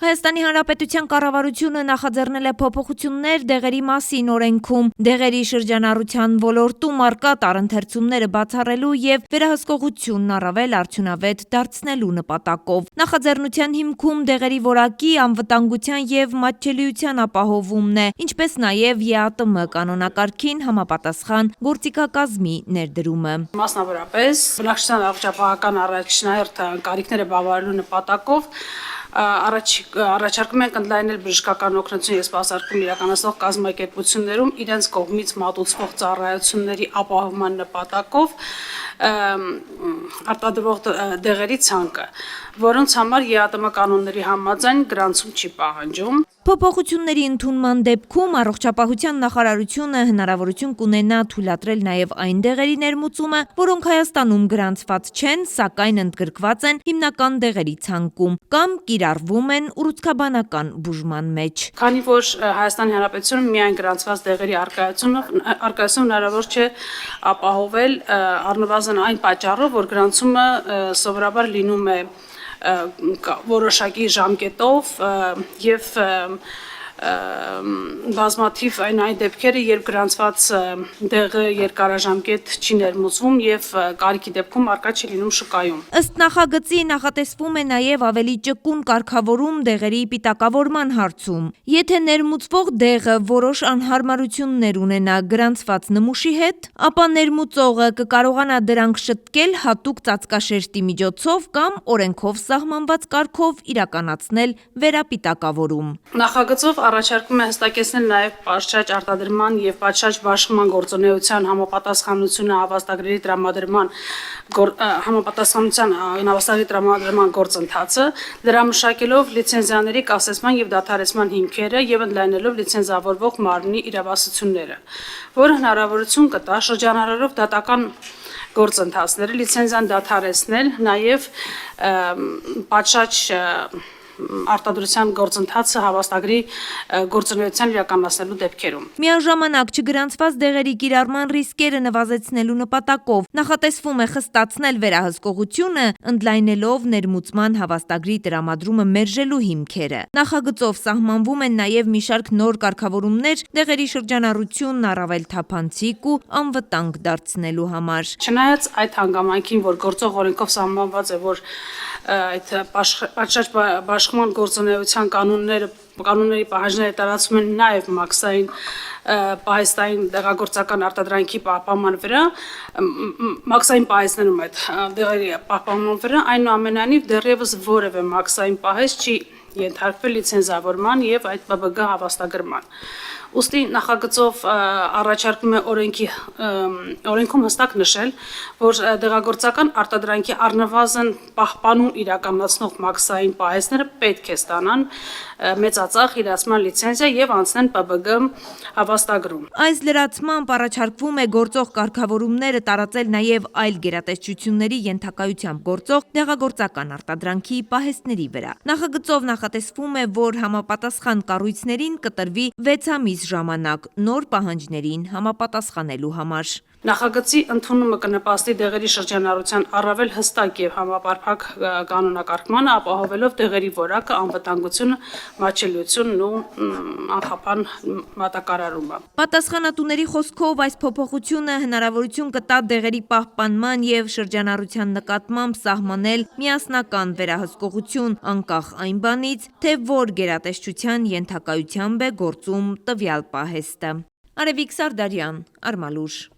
Հայաստանի Հանրապետության կառավարությունը նախաձեռնել է փոփոխություններ դեղերի մասին օրենքում, դեղերի շրջանառության ոլորտում առկա տարընթերցումները բացառելու և վերահսկողությունն առավել արդյունավետ դարձնելու նպատակով։ Նախաձեռնության հիմքում դեղերի որակի, անվտանգության և մատչելիության ապահովումն է, ինչպես նաև ԵԱՏՄ կանոնակարգին համապատասխան գործիքակազմի ներդրումը։ Մասնավորապես, բնակչության առողջապահական առաջնահերթ կարիքները բավարարելու նպատակով առաջարկում ենք ընդլայնել բժշկական օգնություն և սպասարկում իրականացնող կազմակերպություններում իրենց կողմից մատուցվող ծառայությունների ապահովման նպատակով արտադրվող դեղերի ցանկը, որոնց համար ԵԱՏՄ կանոնների համաձայն գրանցում չի պահանջում։ Փոփոխությունների ընդունման դեպքում առողջապահության նախարարությունը հնարավորություն կունենա թույլատրել նաև այն դեղերի ներմուծումը, որոնք Հայաստանում գրանցված չեն, սակայն ընդգրկված են հիմնական դեղերի ցանկում կամ կիրառվում են ուռուցքաբանական բուժման մեջ։ Քանի որ Հայաստանի Հանրապետությունում միայն գրանցված դեղերի առկայությունը հնարավոր չէ ապահովել առնվազն այն պատճառով, որ գրանցումը սովորաբար լինում է որոշակի ժամկետով և բազմաթիվ այն դեպքերը, երբ գրանցված դեղը երկարաժամկետ չի ներմուծվում և կարիքի դեպքում առկա չի լինում շուկայում։ Ըստ նախագծի նախատեսվում է նաև ավելի ճկուն կարգավորում դեղերի պիտակավորման հարցում։ Եթե ներմուծվող դեղը որոշ անհարմարություններ ունենա գրանցված նմուշի հետ, ապա ներմուծողը կկարողանա դրանք շտկել հատուկ ծածկաշերտի միջոցով կամ օրենքով սահմանված կարգով իրականացնել վերապիտակավորում։ Նախագծով առաջարկում է հստակեցնել նաև պատշաճ արտադրման և պատշաճ բաշխման գործունեության համապատասխանությունը տրամադրման գործընթացը, դրամշակելով լիցենզիաների կասեցման և դադարեցման հիմքերը և ընդլայնելով լիցենզավորվող մարմնի իրավասությունները, որը հնարավորություն կտա շրջանառելով դատական գործընթացները, լիցենզիան դադարեցնել, նաև պատշաճ արտադրության գործընթացը հավաստագրի գործունեության իրականացնելու դեպքերում։ Միաժամանակ չգրանցված դեղերի կիրառման ռիսկերը նվազեցնելու նպատակով նախատեսվում է խստացնել վերահսկողությունը, ընդլայնելով ներմուծման հավաստագրի տրամադրումը մերժելու հիմքերը։ Նախագծով սահմանվում են նաև մի շարք նոր կարգավորումներ դեղերի շրջանառությունն առավել թափանցիկ ու անվտանգ դարձնելու համար։ Չնայած այդ հանգամանքին, որ գործող օրենքով սահմանված է, որ այդ պատշաճ բաշխման գործունեության կանոնների պահանջները տարածվում են նաև մաքսային պահեստային դեղագործական արտադրանքի պահպանման վրա, մաքսային պահեստներում այդ դեղերի պահպանման վրա, այնուամենայնիվ դեռևս որևէ մաքսային պահեստ չի ենթարկվել լիցենզավորման և այդ ՊԲԳ հավաստագրման։ Ուստի նախագծով առաջարկում է օրենքում հստակ նշել, որ դեղագործական արտադրանքի առնվազն պահպանում իրականացնող մաքսային պահեստները պետք է ստանան մեծածախ իրացման լիցենզիա և անցնեն ՊԲԳ հավաստագրում։ Այս լրացմամբ առաջարկվում է գործող կարգավորումները տարածել նաև այլ գերատեսչությունների ենթակայությամբ գործող դեղագործական արտադրանքի պահեստների վրա։ Նախագծով նախատեսվում է, որ համապատասխան կառույցներին կտրվի 6 ամիս ժամանակ նոր պահանջներին համապատասխանելու համար։ Նախագծի ընդունումը կնպաստի դեղերի շրջանառության առավել հստակ և համապարփակ կանոնակարգմանը, ապահովելով դեղերի որակը, անվտանգությունը, մատչելիությունն ու անխափան մատակարարումը։ Պատասխանատուների խոսքով այս փոփոխությունը հնարավորություն կտա դեղերի պահպանման և շրջանառության նկատմամբ սահմանել միասնական վերահսկողություն, անկախ այն բանից, թե որ գերատեսչության ենթակայությամբ է գործում տվյալ պահեստը։ Արևիկ Սարդարյան, Արմալուր։